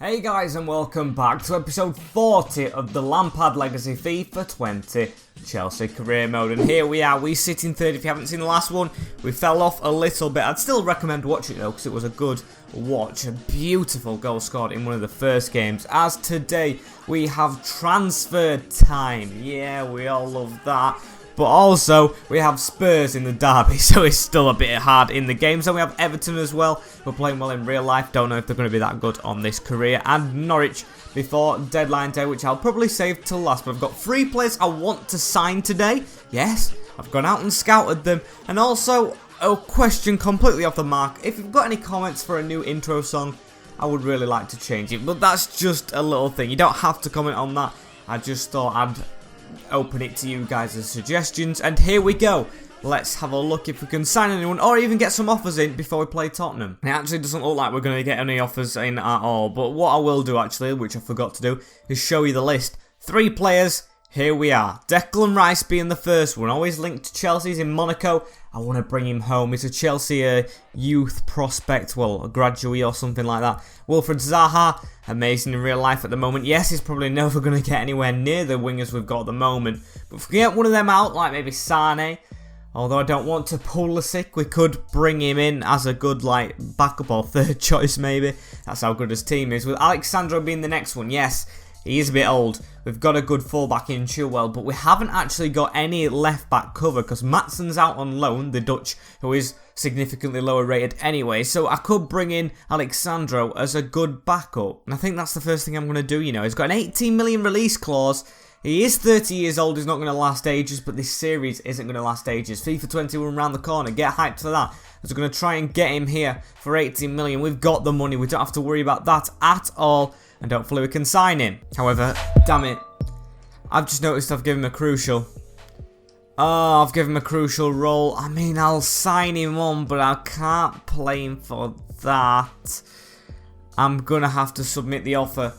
Hey guys, and welcome back to episode 40 of the Lampard Legacy FIFA 20 Chelsea Career Mode. And here we are, we sit in third. If you haven't seen the last one, we fell off a little bit. I'd still recommend watching it though, because it was a good watch. A beautiful goal scored in one of the first games. As today, we have transfer time. Yeah, we all love that. But also, we have Spurs in the derby, so it's still a bit hard in the game. So we have Everton as well, who are playing well in real life. Don't know if they're going to be that good on this career. And Norwich before deadline day, which I'll probably save till last. But I've got 3 players I want to sign today. Yes, I've gone out and scouted them. And also, a question completely off the mark. If you've got any comments for a new intro song, I would really like to change it. But that's just a little thing. You don't have to comment on that. I just thought I'd open it to you guys as suggestions, and here we go. Let's have a look if we can sign anyone or even get some offers in before we play Tottenham. It actually doesn't look like we're going to get any offers in at all, but what I will do actually, which I forgot to do, is show you the list. 3 players, here we are. Declan Rice being the first one, always linked to Chelsea. He's in Monaco. I want to bring him home. He's a Chelsea youth prospect, well, a graduate or something like that. Wilfried Zaha, amazing in real life at the moment. Yes, he's probably never going to get anywhere near the wingers we've got at the moment. But if we get one of them out, like maybe Sane, although I don't want to Pulisic, we could bring him in as a good like backup or third choice maybe. That's how good his team is. With Alexandro being the next one, yes, he is a bit old. We've got a good fullback in Chilwell, but we haven't actually got any left-back cover because Maatsen's out on loan, the Dutch, who is significantly lower rated anyway. So I could bring in Alexandro as a good backup. And I think that's the first thing I'm going to do, you know. He's got an 18 million release clause. He is 30 years old, he's not going to last ages, but this series isn't going to last ages. FIFA 21 around the corner, get hyped for that. As we're going to try and get him here for 18 million. We've got the money, we don't have to worry about that at all. And hopefully we can sign him. However, damn it, I've just noticed I've given him a crucial. Oh, I've given him a crucial role. I mean, I'll sign him on, but I can't play him for that. I'm going to have to submit the offer.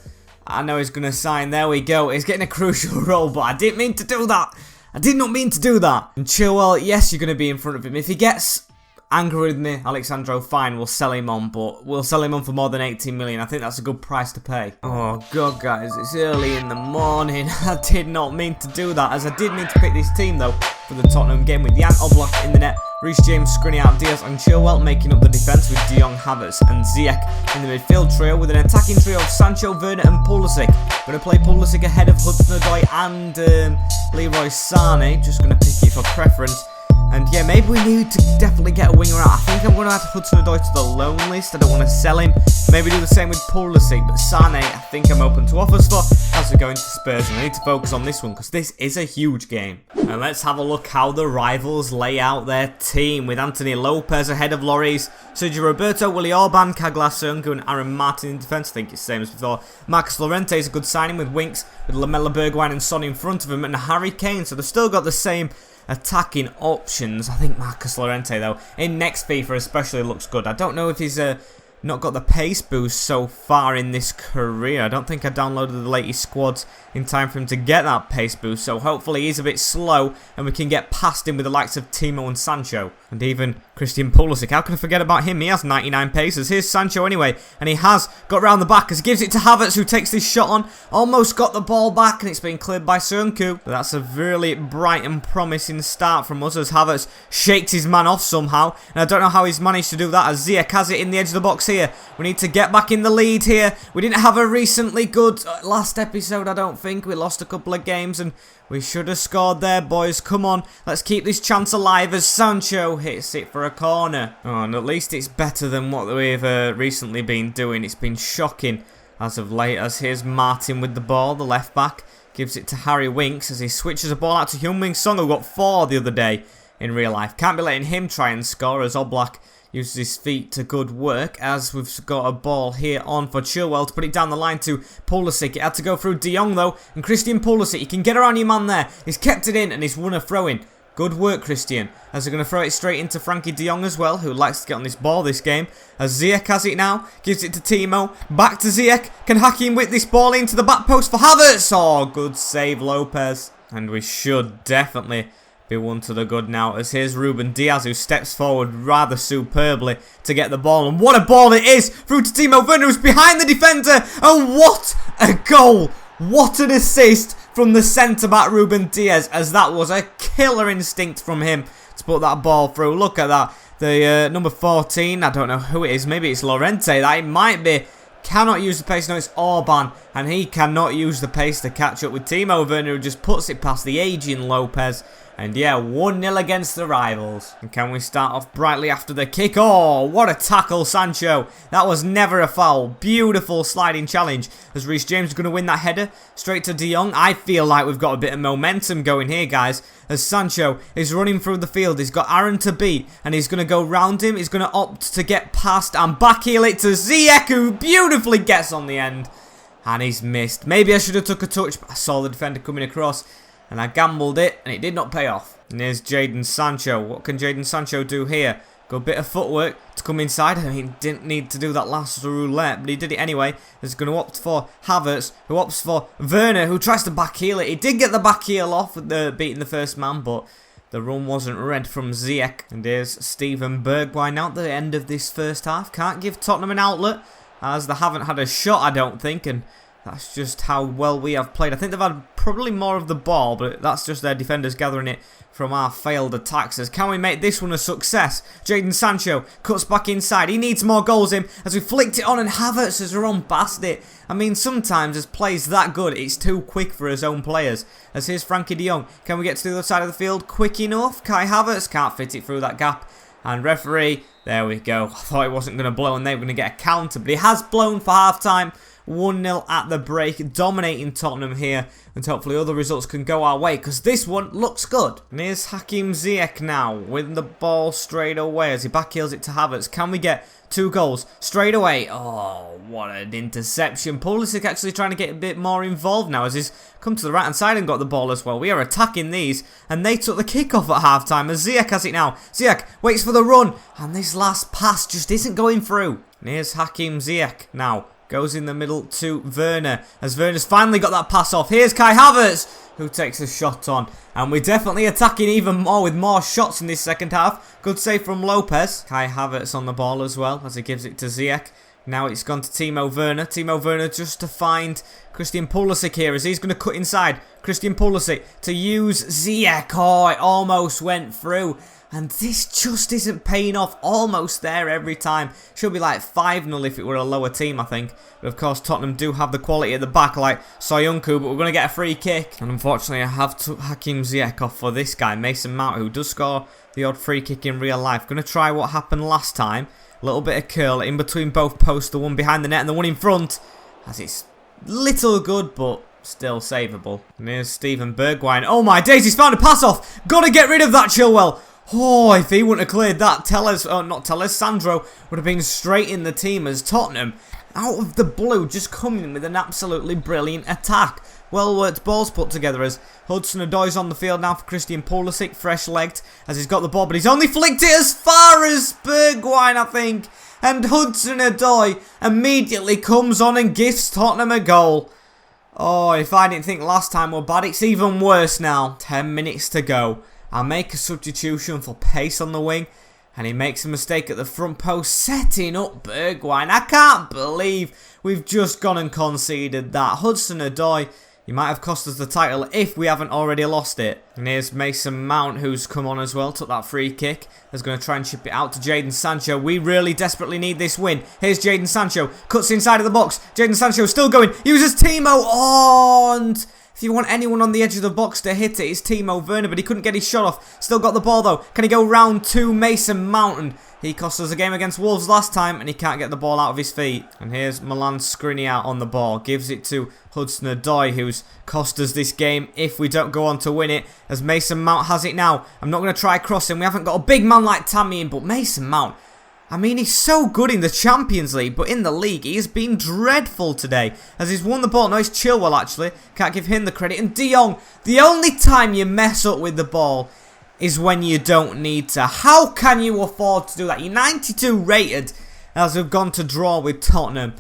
I know he's going to sign. There we go. He's getting a crucial role, but I didn't mean to do that. I did not mean to do that. And Chilwell, yes, you're going to be in front of him. If he gets angry with me, Alexandro, fine, we'll sell him on, but we'll sell him on for more than 18 million. I think that's a good price to pay. Oh god, guys, it's early in the morning. I did not mean to do that, as I did mean to pick this team though for the Tottenham game, with Jan Oblak in the net, Reece James, Skriniar, Diaz and Chilwell making up the defence, with De Jong, Havertz and Ziyech in the midfield trio, with an attacking trio of Sancho, Werner and Pulisic. Going to play Pulisic ahead of Hudson-Odoi and Leroy Sane, just going to pick it for preference. And yeah, maybe we need to definitely get a winger out. I think I'm going to add Hudson-Odoi to the loan list. I don't want to sell him. Maybe do the same with Pulisic. But Sane, I think I'm open to offers for as we go into Spurs. And I need to focus on this one because this is a huge game. And let's have a look how the rivals lay out their team. With Anthony Lopez ahead of Lloris, Sergio Roberto, Willy Orban, Kaglar Sungu and Aaron Martin in defence. I think it's the same as before. Marcus Llorente is a good signing with Winks, with Lamella Bergwijn and Son in front of him, and Harry Kane. So they've still got the same attacking options. I think Marcus Llorente though in next FIFA especially looks good. I don't know if he's not got the pace boost so far in this career. I don't think I downloaded the latest squads in time for him to get that pace boost, so hopefully he's a bit slow and we can get past him with the likes of Timo and Sancho and even Christian Pulisic. How can I forget about him? He has 99 paces. Here's Sancho anyway, and he has got round the back as he gives it to Havertz, who takes this shot on, almost got the ball back, and it's been cleared by Sungu. But that's a really bright and promising start from us as Havertz shakes his man off somehow, and I don't know how he's managed to do that as Ziyech has it in the edge of the box here. We need to get back in the lead here. We didn't have a recently good last episode, I don't think. We lost a couple of games and we should have scored there, boys. Come on, let's keep this chance alive as Sancho hits it for a corner. Oh, and at least it's better than what we've recently been doing. It's been shocking as of late, as here's Martin with the ball, the left back. Gives it to Harry Winks as he switches the ball out to Heung-min Son, who got 4 the other day in real life. Can't be letting him try and score as Oblak uses his feet to good work, as we've got a ball here on for Chilwell to put it down the line to Pulisic. It had to go through De Jong though, and Christian Pulisic, he can get around your man there. He's kept it in and he's won a throw-in. Good work, Christian. As they're going to throw it straight into Frankie De Jong as well, who likes to get on this ball this game. As Ziyech has it now, gives it to Timo. Back to Ziyech. Can Hakim whip this ball into the back post for Havertz? Oh, good save, Lopez. And we should definitely be one to the good now, as here's Ruben Diaz, who steps forward rather superbly to get the ball. And what a ball it is! Through to Timo Werner, who's behind the defender. And what a goal! What an assist from the centre-back Ruben Diaz, as that was a killer instinct from him to put that ball through. Look at that. The number 14, I don't know who it is. Maybe it's Lorente. That it might be. Cannot use the pace. No, it's Orban. And he cannot use the pace to catch up with Timo Werner, who just puts it past the aging Lopez. And yeah, 1-0 against the rivals. And can we start off brightly after the kick? Oh, what a tackle, Sancho. That was never a foul. Beautiful sliding challenge. As Reece James is going to win that header straight to De Jong. I feel like we've got a bit of momentum going here, guys. As Sancho is running through the field. He's got Aaron to beat. And he's going to go round him. He's going to opt to get past and backheel it to Ziyech, who beautifully gets on the end. And he's missed. Maybe I should have took a touch, but I saw the defender coming across. And I gambled it, and it did not pay off. And here's Jadon Sancho. What can Jadon Sancho do here? Good bit of footwork to come inside. I mean, didn't need to do that last roulette, but he did it anyway. He's going to opt for Havertz, who opts for Werner, who tries to backheel it. He did get the backheel off with beating the first man, but the run wasn't red from Ziyech. And here's Steven Bergwijn out the end of this first half. Can't give Tottenham an outlet, as they haven't had a shot, I don't think, and that's just how well we have played. I think they've had probably more of the ball, but that's just their defenders gathering it from our failed attacks. As can we make this one a success? Jadon Sancho cuts back inside. He needs more goals in as we flicked it on, and Havertz has run past it. I mean, sometimes as plays that good, it's too quick for his own players. As here's Frankie de Jong. Can we get to the other side of the field quick enough? Kai Havertz can't fit it through that gap. And referee, there we go. I thought it wasn't going to blow and they were going to get a counter, but it has blown for half-time. 1-0 at the break, dominating Tottenham here, and hopefully other results can go our way, because this one looks good. And here's Hakim Ziyech now, with the ball straight away as he backheels it to Havertz. Can we get 2 goals straight away? Oh, what an interception. Pulisic actually trying to get a bit more involved now, as he's come to the right-hand side and got the ball as well. We are attacking these, and they took the kick-off at half-time, as Ziyech has it now. Ziyech waits for the run, and this last pass just isn't going through. And here's Hakim Ziyech now. Goes in the middle to Werner, as Werner's finally got that pass off. Here's Kai Havertz, who takes a shot on. And we're definitely attacking even more with more shots in this second half. Good save from Lopez. Kai Havertz on the ball as well, as he gives it to Ziyech. Now it's gone to Timo Werner. Timo Werner just to find Christian Pulisic here, as he's going to cut inside. Christian Pulisic to use Ziyech. Oh, it almost went through. And this just isn't paying off. Almost there every time. Should be like 5-0 if it were a lower team, I think. But of course, Tottenham do have the quality at the back, like Soyuncu. But we're going to get a free kick. And unfortunately, I have took Hakim Ziyech off for this guy, Mason Mount, who does score the odd free kick in real life. Going to try what happened last time. A little bit of curl in between both posts. The one behind the net and the one in front. As it's little good, but still savable. And here's Steven Bergwijn. Oh my days, he's found a pass off. Got to get rid of that, Chilwell. Oh, if he wouldn't have cleared that, Sandro would have been straight in the team, as Tottenham, out of the blue, just coming in with an absolutely brilliant attack. Well worked balls put together, as Hudson-Odoi's on the field now for Christian Pulisic, fresh-legged, as he's got the ball, but he's only flicked it as far as Bergwijn, I think. And Hudson-Odoi immediately comes on and gives Tottenham a goal. Oh, if I didn't think last time were bad, it's even worse now. 10 minutes to go. I'll make a substitution for pace on the wing, and he makes a mistake at the front post, setting up Bergwijn. I can't believe we've just gone and conceded that. Hudson-Odoi, he might have cost us the title if we haven't already lost it. And here's Mason Mount, who's come on as well, took that free kick. He's going to try and chip it out to Jadon Sancho. We really desperately need this win. Here's Jadon Sancho, cuts inside of the box. Jadon Sancho still going, uses Timo on. If you want anyone on the edge of the box to hit it, it's Timo Werner, but he couldn't get his shot off. Still got the ball though. Can he go round to Mason Mount? He cost us a game against Wolves last time, and he can't get the ball out of his feet. And here's Milan Skriniar on the ball. Gives it to Hudson-Odoi, who's cost us this game if we don't go on to win it, as Mason Mount has it now. I'm not going to try crossing. We haven't got a big man like Tammy in, but Mason Mount, I mean, he's so good in the Champions League, but in the league, he has been dreadful today, as he's won the ball. No, it's Chilwell, actually. Can't give him the credit. And De Jong, the only time you mess up with the ball is when you don't need to. How can you afford to do that? You're 92 rated, as we've gone to draw with Tottenham.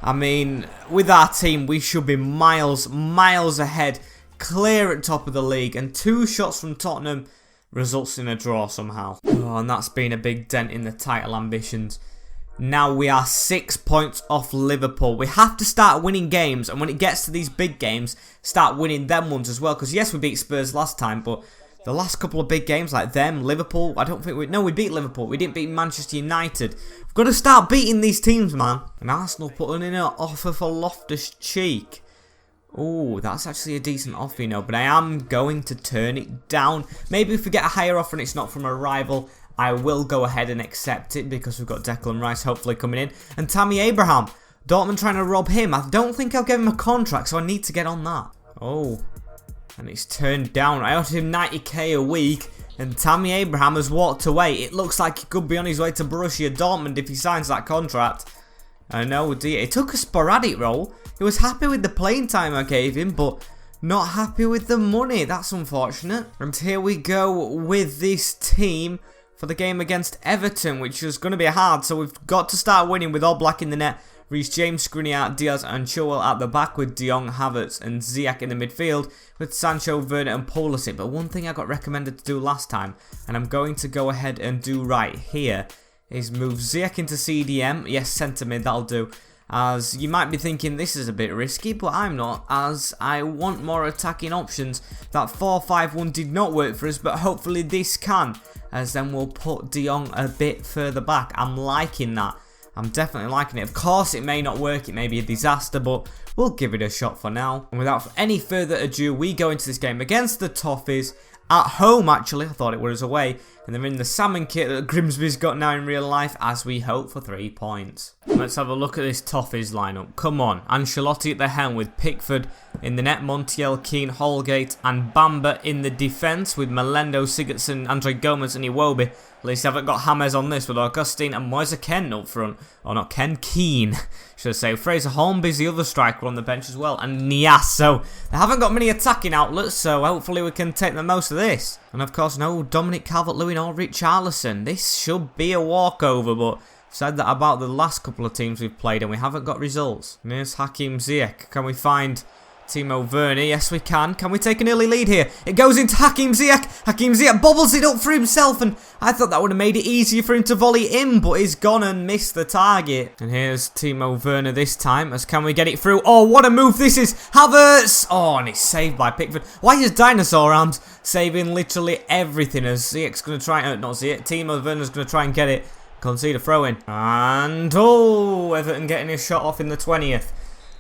I mean, with our team, we should be miles ahead, clear at top of the league. And 2 shots from Tottenham results in a draw somehow. Oh, and that's been a big dent in the title ambitions. Now we are 6 points off Liverpool. We have to start winning games, and when it gets to these big games, start winning them ones as well. Because yes, we beat Spurs last time, but the last couple of big games like them, Liverpool, I don't think we beat Liverpool. We didn't beat Manchester United. We've got to start beating these teams, man. And Arsenal putting in an offer for Loftus-Cheek. Oh, that's actually a decent offer, you know, but I am going to turn it down. Maybe if we get a higher offer and it's not from a rival, I will go ahead and accept it because we've got Declan Rice hopefully coming in. And Tammy Abraham, Dortmund trying to rob him. I don't think I'll give him a contract, so I need to get on that. Oh, and it's turned down. I offered him 90k a week, and Tammy Abraham has walked away. It looks like he could be on his way to Borussia Dortmund if he signs that contract. I know, dear. It took a sporadic role. He was happy with the playing time I gave him, but not happy with the money. That's unfortunate. And here we go with this team for the game against Everton, which is going to be hard. So we've got to start winning with all black in the net. Reece James, Skriniar, Diaz and Chilwell at the back with De Jong, Havertz and Ziyech in the midfield with Sancho, Werner and Pulisic. But one thing I got recommended to do last time, and I'm going to go ahead and do right here, is move Ziyech into CDM. Yes, centre mid, that'll do. As you might be thinking this is a bit risky, but I'm not, as I want more attacking options. That 4-5-1 did not work for us, but hopefully this can, as then we'll put De Jong a bit further back. I'm liking that. I'm definitely liking it. Of course, it may not work. It may be a disaster, but we'll give it a shot for now. And without any further ado, we go into this game against the Toffees. At home, actually. I thought it was away. And they're in the salmon kit that Grimsby's got now in real life, as we hope for 3 points. Let's have a look at this Toffees lineup. Come on. Ancelotti at the helm with Pickford in the net, Montiel, Keane, Holgate and Bamba in the defence with Melendo, Sigurdsson, Andre Gomez and Iwobi. At least I haven't got James on this with Augustine and Moise Kean up front. Or not Ken, Keane, should I say. Fraser Holmby's the other striker on the bench as well. And Nias. So they haven't got many attacking outlets, so hopefully we can take the most of this. And of course, no Dominic Calvert-Lewin or Richarlison. This should be a walkover, but said that about the last couple of teams we've played and we haven't got results. And here's Hakim Ziyech. Can we find Timo Werner? Yes, we can. Can we take an early lead here? It goes into Hakim Ziyech. Hakim Ziyech bobbles it up for himself, and I thought that would have made it easier for him to volley in, but he's gone and missed the target. And here's Timo Werner this time, as can we get it through? Oh, what a move this is. Havertz. Oh, and it's saved by Pickford. Why is Dinosaur Arms saving literally everything, as Ziyech's going to try, not Ziyech, Timo Werner's going to try and get it. Concede a throw-in. And, oh, Everton getting his shot off in the 20th.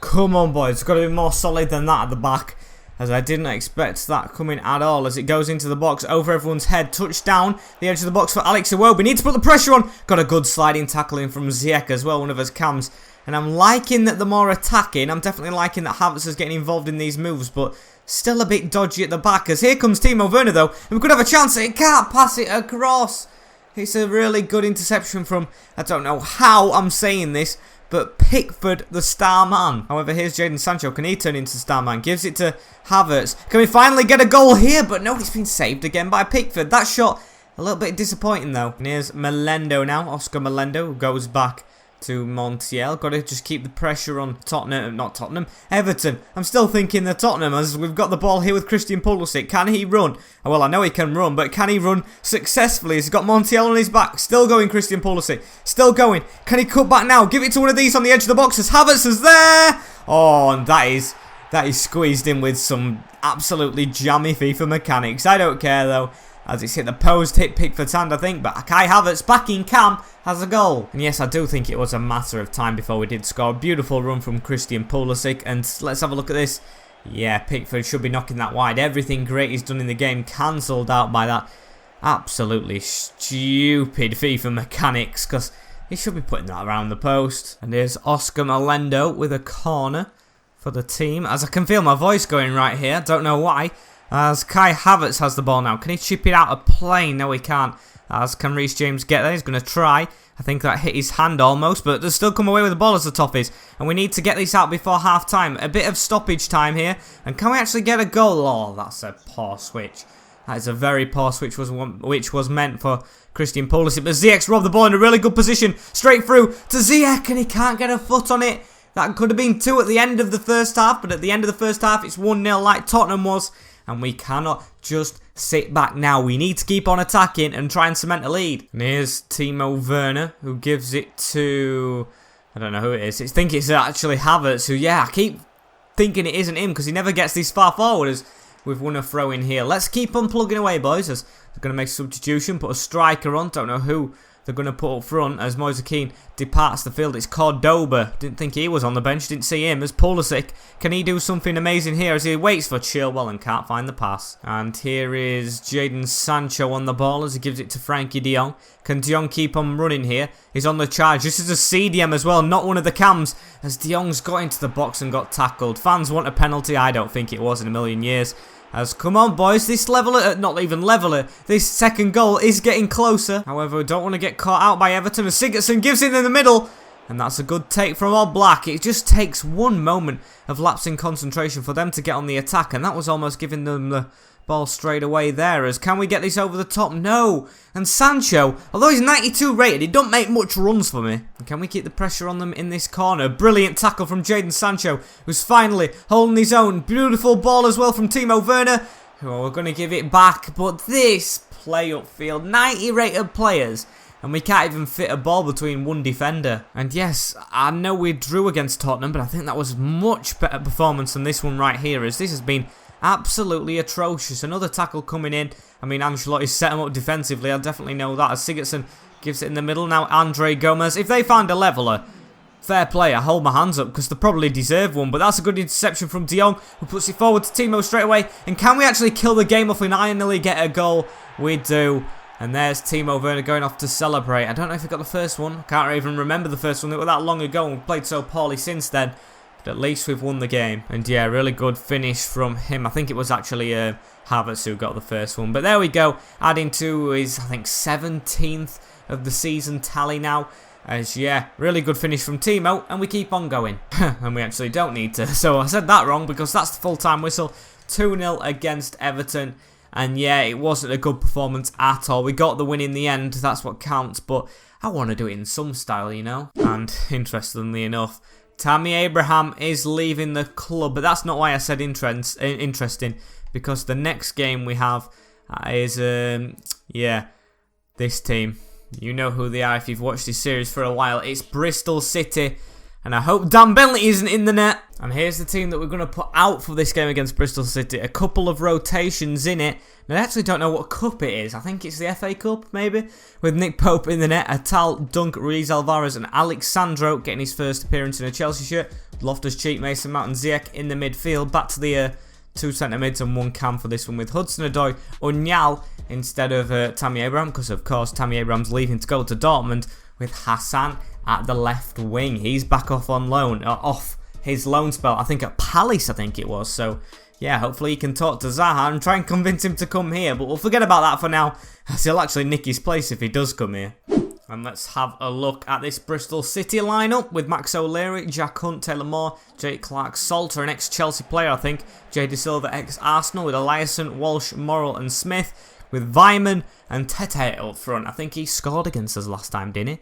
Come on, boys. It's got to be more solid than that at the back, as I didn't expect that coming at all, as it goes into the box over everyone's head. Touchdown, the edge of the box for Alex Iwobi. Need to put the pressure on. Got a good sliding tackling from Ziyech as well, one of his cams. And I'm liking that the more attacking. I'm definitely liking that Havertz is getting involved in these moves, but still a bit dodgy at the back, as here comes Timo Werner, though. And we could have a chance. It can't pass it across. It's a really good interception from, I don't know how I'm saying this, but Pickford, the star man. However, here's Jadon Sancho. Can he turn into star man? Gives it to Havertz. Can we finally get a goal here? But no, it's been saved again by Pickford. That shot, a little bit disappointing though. And here's Melendo now. Oscar Melendo, who goes back to Montiel. Got to just keep the pressure on Tottenham, not Tottenham, Everton. I'm still thinking the Tottenham, as we've got the ball here with Christian Pulisic. Can he run? Oh, well, I know he can run, but can he run successfully? He's got Montiel on his back. Still going, Christian Pulisic. Still going. Can he cut back now? Give it to one of these on the edge of the box as Havertz is there. Oh, and that is squeezed in with some absolutely jammy FIFA mechanics. I don't care though, as it's hit the post, hit Pickford's hand, I think, but Kai Havertz back in cam has a goal. And yes, I do think it was a matter of time before we did score. Beautiful run from Christian Pulisic, and let's have a look at this. Yeah, Pickford should be knocking that wide. Everything great he's done in the game cancelled out by that absolutely stupid FIFA mechanics, because he should be putting that around the post. And here's Oscar Melendo with a corner for the team, as I can feel my voice going right here. Don't know why. As Kai Havertz has the ball now. Can he chip it out of play? No, he can't. As can Reece James get there? He's going to try. I think that hit his hand almost, but they'll still come away with the ball as the Toffees. And we need to get this out before half time. A bit of stoppage time here. And can we actually get a goal? Oh, that's a poor switch. That is a very poor switch, which was meant for Christian Pulisic. But Ziyech's robbed the ball in a really good position. Straight through to Ziyech, and he can't get a foot on it. That could have been 2 at the end of the first half, but at the end of the first half, it's 1-0 like Tottenham was. and we cannot just sit back now. We need to keep on attacking and try and cement a lead. And here's Timo Werner, who gives it to... I don't know who it is. I think it's actually Havertz, who, yeah, I keep thinking it isn't him because he never gets this far forward as we've won a throw in here. Let's keep on plugging away, boys, as they're going to make a substitution, put a striker on. Don't know who they're going to put up front as Moise Kean departs the field. It's Cordoba. Didn't think he was on the bench. Didn't see him. As Pulisic, can he do something amazing here as he waits for Chilwell and can't find the pass? And here is Jadon Sancho on the ball as he gives it to Frankie de Jong. Can de Jong keep on running here? He's on the charge. This is a CDM as well, not one of the cams, as de Jong's got into the box and got tackled. Fans want a penalty. I don't think it was in a million years. As, come on, boys, this leveler, not even leveler, this second goal is getting closer. However, we don't want to get caught out by Everton, as Sigurdsson gives it in the middle. And that's a good take from All Black. It just takes one moment of lapsing concentration for them to get on the attack, and that was almost giving them the ball straight away there. As, can we get this over the top? No. And Sancho, although he's 92 rated, he don't make much runs for me. And can we keep the pressure on them in this corner? Brilliant tackle from Jadon Sancho, who's finally holding his own. Beautiful ball as well from Timo Werner, who we're going to give it back. But this play upfield, 90 rated players, and we can't even fit a ball between one defender. And yes, I know we drew against Tottenham, but I think that was much better performance than this one right here, as this has been absolutely atrocious. Another tackle coming in. I mean, Ancelotti's set him up defensively. I definitely know that. As Sigurdsson gives it in the middle. Now, Andre Gomez. If they find a leveler, fair play. I hold my hands up because they probably deserve one. But that's a good interception from de Jong, who puts it forward to Timo straight away. And can we actually kill the game off and finally get a goal? We do. And there's Timo Werner going off to celebrate. I don't know if he got the first one. Can't even remember the first one. It was that long ago and we played so poorly since then. But at least we've won the game. And yeah, really good finish from him. I think it was actually Havertz who got the first one. But there we go. Adding to his, I think, 17th of the season tally now. As yeah, really good finish from Timo. And we keep on going. And we actually don't need to. So I said that wrong because that's the full-time whistle. 2-0 against Everton. And yeah, it wasn't a good performance at all. We got the win in the end. That's what counts. But I want to do it in some style, you know. And interestingly enough, Tammy Abraham is leaving the club, but that's not why I said interesting, because the next game we have is, yeah, this team. You know who they are if you've watched this series for a while. It's Bristol City, and I hope Dan Bentley isn't in the net. And here's the team that we're going to put out for this game against Bristol City. A couple of rotations in it. Now, I actually don't know what cup it is. I think it's the FA Cup, maybe? With Nick Pope in the net, Atal, Dunk, Ruiz Alvarez and Alexandro getting his first appearance in a Chelsea shirt. Loftus-Cheek, Mason Mount and Ziyech in the midfield. Back to the two centre mids and one cam for this one with Hudson-Odoi, Unyal instead of Tammy Abraham. Because, of course, Tammy Abraham's leaving to go to Dortmund with Hassan at the left wing. He's back off on loan, off his loan spell, I think at Palace, I think it was. So, yeah, hopefully he can talk to Zaha and try and convince him to come here. But we'll forget about that for now, as he'll actually nick his place if he does come here. And let's have a look at this Bristol City lineup with Max O'Leary, Jack Hunt, Taylor Moore, Jake Clark-Salter, an ex-Chelsea player, I think, Jay De Silva, ex-Arsenal, with Eliasson, Walsh, Morrell and Smith, with Vyman and Tete up front. I think he scored against us last time, didn't he?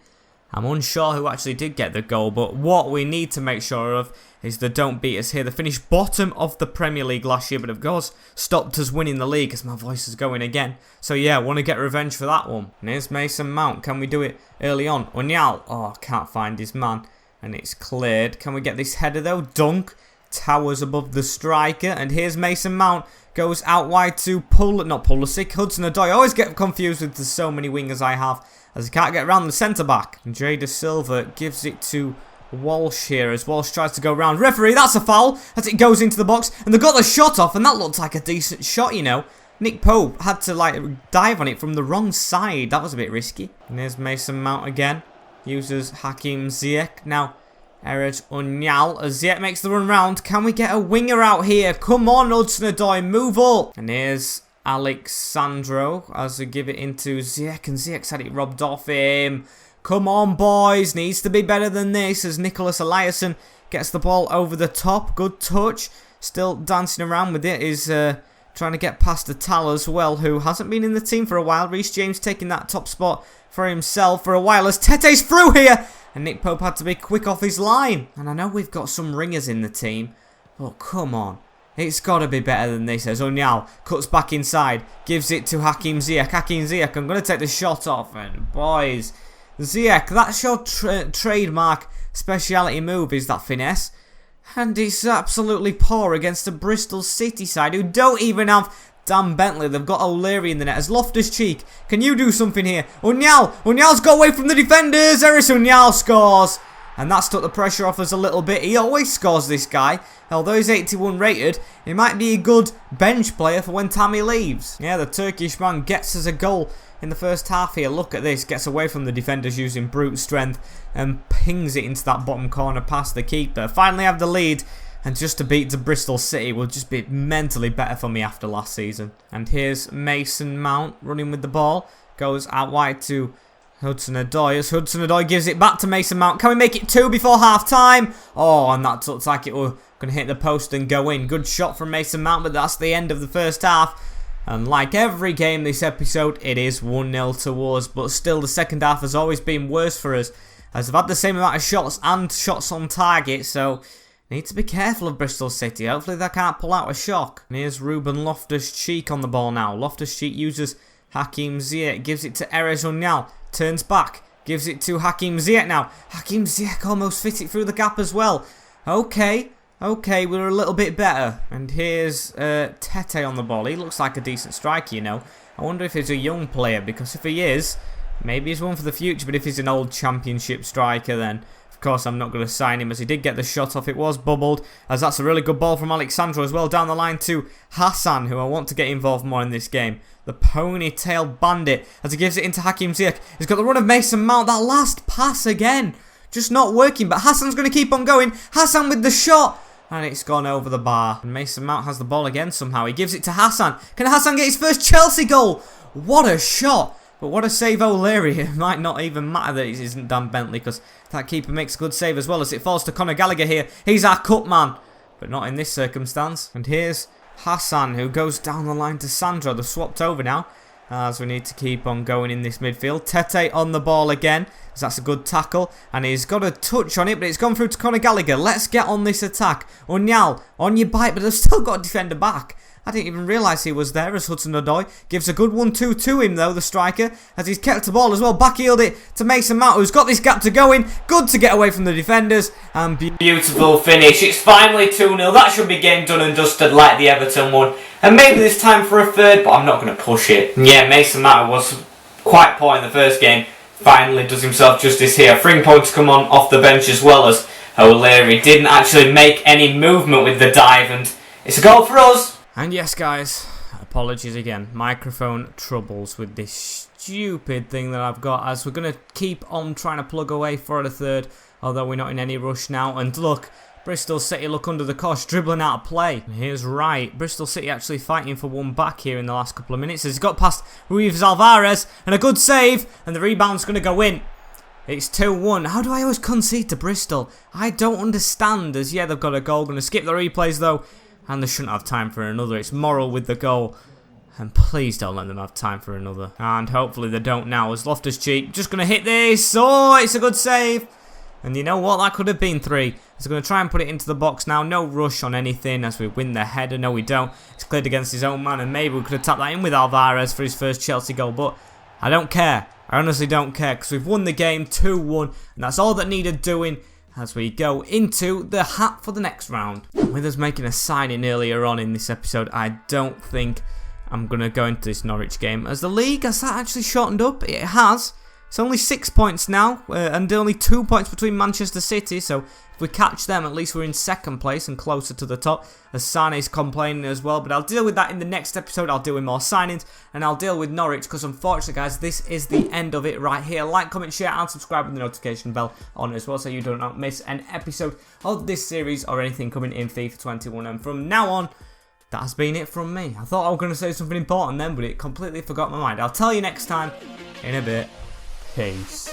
I'm unsure who actually did get the goal, but what we need to make sure of is they don't beat us here. They finished bottom of the Premier League last year, but of course stopped us winning the league as my voice is going again. So yeah, I want to get revenge for that one. And here's Mason Mount. Can we do it early on? Unyal. Oh, can't find his man. And it's cleared. Can we get this header though? Dunk. Towers above the striker. And here's Mason Mount. Goes out wide to Pulisic. Hudson-Odoi. I always get confused with the so many wingers I have, as he can't get around the centre-back. And Jay De Silva gives it to Walsh here as Walsh tries to go round. Referee, that's a foul as it goes into the box. And they got the shot off, and that looked like a decent shot, you know. Nick Pope had to, like, dive on it from the wrong side. That was a bit risky. And there's Mason Mount again. Uses Hakim Ziyech. Now, Ered Unyal as Ziyech makes the run round. Can we get a winger out here? Come on, Hudson-Odoi, move up. And here's Alexandro as they give it into Ziyech, and Ziyech's had it robbed off him. Come on, boys, needs to be better than this as Nicholas Eliasson gets the ball over the top. Good touch, still dancing around with it, is trying to get past Atal as well, who hasn't been in the team for a while. Reece James taking that top spot for himself for a while as Tete's through here, and Nick Pope had to be quick off his line. And I know we've got some ringers in the team, but come on. It's got to be better than this as Unyal cuts back inside, gives it to Hakim Ziyech. Hakim Ziyech, I'm going to take the shot off, and boys, Ziyech, that's your trademark speciality move, is that finesse. And it's absolutely poor against the Bristol City side who don't even have Dan Bentley. They've got O'Leary in the net as Loftus-Cheek. Can you do something here? Unyal's got away from the defenders. Eris Unyal scores. And that's took the pressure off us a little bit. He always scores, this guy. Although he's 81 rated, he might be a good bench player for when Tammy leaves. Yeah, the Turkish man gets us a goal in the first half here. Look at this. Gets away from the defenders using brute strength and pings it into that bottom corner past the keeper. Finally have the lead. And just to beat the Bristol City will just be mentally better for me after last season. And here's Mason Mount running with the ball. Goes out wide to Hudson-Odoi. As Hudson-Odoi gives it back to Mason Mount. Can we make it 2 before half time? Oh, and that looks like it was going to hit the post and go in. Good shot from Mason Mount, but that's the end of the first half. And like every game this episode, it is 1-0 to us. But still, the second half has always been worse for us, as they've had the same amount of shots and shots on target. So need to be careful of Bristol City. Hopefully they can't pull out a shock. And here's Ruben Loftus-Cheek on the ball now. Loftus-Cheek uses Hakim Ziyech. Gives it to Erez Unyal. Turns back. Gives it to Hakim Ziyech now. Hakim Ziyech almost fit it through the gap as well. Okay, we're a little bit better. And here's Tete on the ball. He looks like a decent striker, you know. I wonder if he's a young player, because if he is, maybe he's one for the future. But if he's an old championship striker, then of course I'm not going to sign him, as he did get the shot off. It was bubbled, as that's a really good ball from Alexandro as well. Down the line to Hassan, who I want to get involved more in this game. The ponytail bandit, as he gives it into Hakim Ziyech. He's got the run of Mason Mount. That last pass again, just not working. But Hassan's going to keep on going. Hassan with the shot. And it's gone over the bar. And Mason Mount has the ball again somehow. He gives it to Hassan. Can Hassan get his first Chelsea goal? What a shot. But what a save O'Leary. It might not even matter that it isn't Dan Bentley, because that keeper makes a good save as well, as it falls to Conor Gallagher here. He's our cut man, but not in this circumstance. And here's Hassan, who goes down the line to Sandro. They've swapped over now, as we need to keep on going in this midfield. Tete on the ball again, as that's a good tackle. And he's got a touch on it, but it's gone through to Conor Gallagher. Let's get on this attack. Unyal, on your bite, but they've still got a defender back. I didn't even realise he was there, as Hudson-Odoi gives a good 1-2 to him though, the striker, as he's kept the ball as well. Backheeled it to Mason Mount, who's got this gap to go in. Good to get away from the defenders. And beautiful finish. It's finally 2-0. That should be game done and dusted like the Everton one. And maybe there's time for a third, but I'm not going to push it. Yeah, Mason Mount was quite poor in the first game. Finally does himself justice here. 3 points come on off the bench as well, as O'Leary didn't actually make any movement with the dive, and it's a goal for us. And yes, guys, apologies again. Microphone troubles with this stupid thing that I've got, as we're going to keep on trying to plug away for the third, although we're not in any rush now. And look, Bristol City look under the cosh, dribbling out of play. And here's Wright. Bristol City actually fighting for one back here in the last couple of minutes. He's got past Ruiz Alvarez, and a good save, and the rebound's going to go in. It's 2-1. How do I always concede to Bristol? I don't understand, as yeah, they've got a goal. Going to skip the replays though. And they shouldn't have time for another. It's Morrill with the goal. And please don't let them have time for another. And hopefully they don't now, as Loftus-Cheek just going to hit this. Oh, it's a good save. And you know what? That could have been 3. He's going to try and put it into the box now. No rush on anything as we win the header. No, we don't. It's cleared against his own man. And maybe we could have tapped that in with Alvarez for his first Chelsea goal. But I don't care. I honestly don't care, because we've won the game 2-1. And that's all that needed doing, as we go into the hat for the next round. With us making a signing earlier on in this episode, I don't think I'm going to go into this Norwich game, as the league, has that actually shortened up? It has. It's only 6 points now, and only 2 points between Manchester City, so if we catch them, at least we're in second place and closer to the top, as Sane's complaining as well. But I'll deal with that in the next episode. I'll deal with more signings, and I'll deal with Norwich, because unfortunately, guys, this is the end of it right here. Like, comment, share, and subscribe with the notification bell on as well, so you don't miss an episode of this series or anything coming in FIFA 21. And from now on, that has been it from me. I thought I was going to say something important then, but it completely forgot my mind. I'll tell you next time in a bit. Peace.